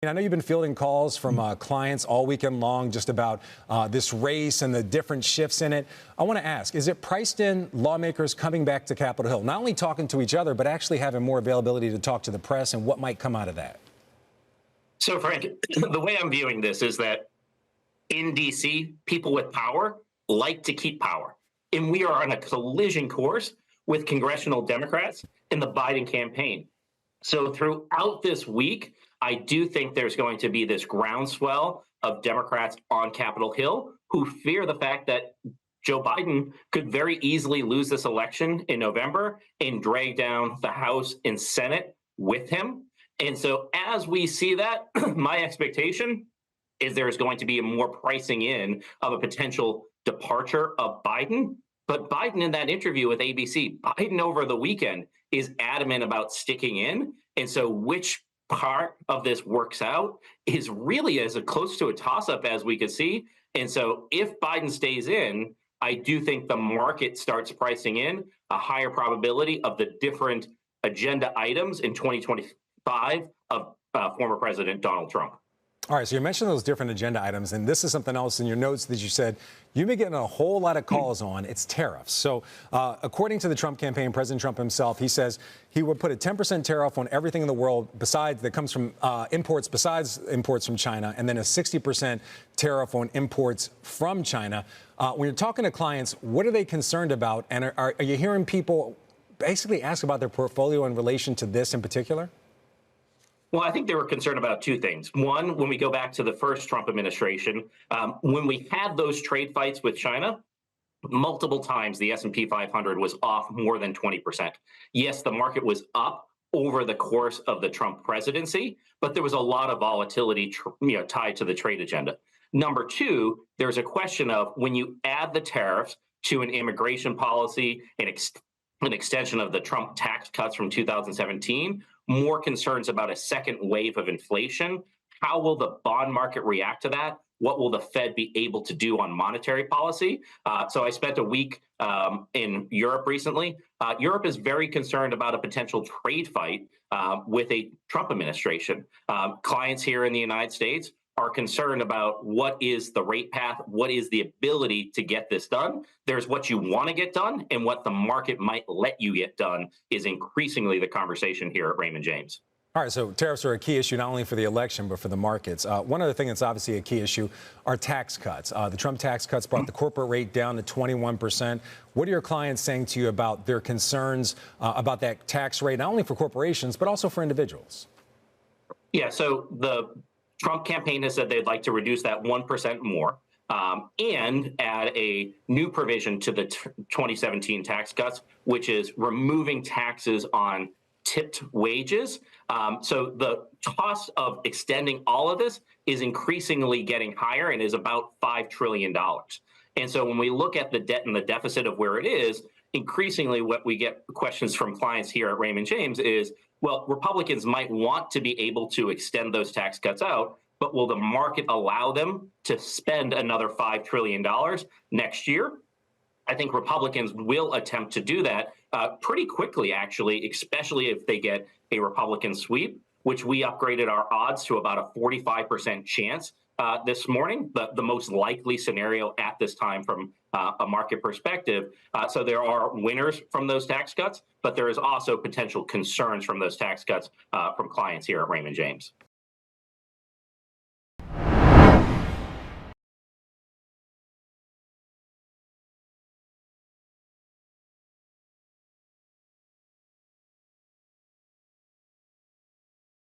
I know you've been fielding calls from clients all weekend long just about this race and the different shifts in it. I want to ask, is it priced in lawmakers coming back to Capitol Hill, not only talking to each other, but actually having more availability to talk to the press, and what might come out of that? So, Frank, the way I'm viewing this is that in D.C., people with power like to keep power. And we are on a collision course with congressional Democrats in the Biden campaign. So throughout this week, I do think there's going to be this groundswell of Democrats on Capitol Hill who fear the fact that Joe Biden could very easily lose this election in November and drag down the House and Senate with him. And so as we see that, my expectation is there is going to be a more pricing in of a potential departure of Biden. But Biden, in that interview with ABC, Biden over the weekend is adamant about sticking in. And so which part of this works out is really as close to a toss-up as we could see. And so if Biden stays in, I do think the market starts pricing in a higher probability of the different agenda items in 2025 of former President Donald Trump. All right, so you mentioned those different agenda items, and this is something else in your notes that you said you've been getting a whole lot of calls on. It's tariffs. So according to the Trump campaign, President Trump himself, he says he would put a 10% tariff on everything in the world besides that comes from imports besides imports from China, and then a 60% tariff on imports from China. When you're talking to clients, what are they concerned about? And are you hearing people basically ask about their portfolio in relation to this in particular? Well, I think they were concerned about two things. One, when we go back to the first Trump administration, when we had those trade fights with China, multiple times the S&P 500 was off more than 20%. Yes, the market was up over the course of the Trump presidency, but there was a lot of volatility tied to the trade agenda. Number two, there's a question of when you add the tariffs to an immigration policy, an extension of the Trump tax cuts from 2017, more concerns about a second wave of inflation. How will the bond market react to that? What will the Fed be able to do on monetary policy? So I spent a week in Europe recently. Europe is very concerned about a potential trade fight with a Trump administration. Clients here in the United States are concerned about what is the rate path, what is the ability to get this done. There's what you want to get done, and what the market might let you get done is increasingly the conversation here at Raymond James. All right, so tariffs are a key issue not only for the election, but for the markets. One other thing that's obviously a key issue are tax cuts. The Trump tax cuts brought the corporate rate down to 21%. What are your clients saying to you about their concerns about that tax rate, not only for corporations, but also for individuals? Yeah, so the Trump campaign has said they'd like to reduce that 1% more and add a new provision to the 2017 tax cuts, which is removing taxes on tipped wages. So the cost of extending all of this is increasingly getting higher and is about $5 trillion. And so when we look at the debt and the deficit of where it is, increasingly what we get questions from clients here at Raymond James is, well, Republicans might want to be able to extend those tax cuts out, but will the market allow them to spend another $5 trillion next year? I think Republicans will attempt to do that pretty quickly, actually, especially if they get a Republican sweep, which we upgraded our odds to about a 45% chance this morning, the most likely scenario at this time from a market perspective. So there are winners from those tax cuts, but there is also potential concerns from those tax cuts from clients here at Raymond James.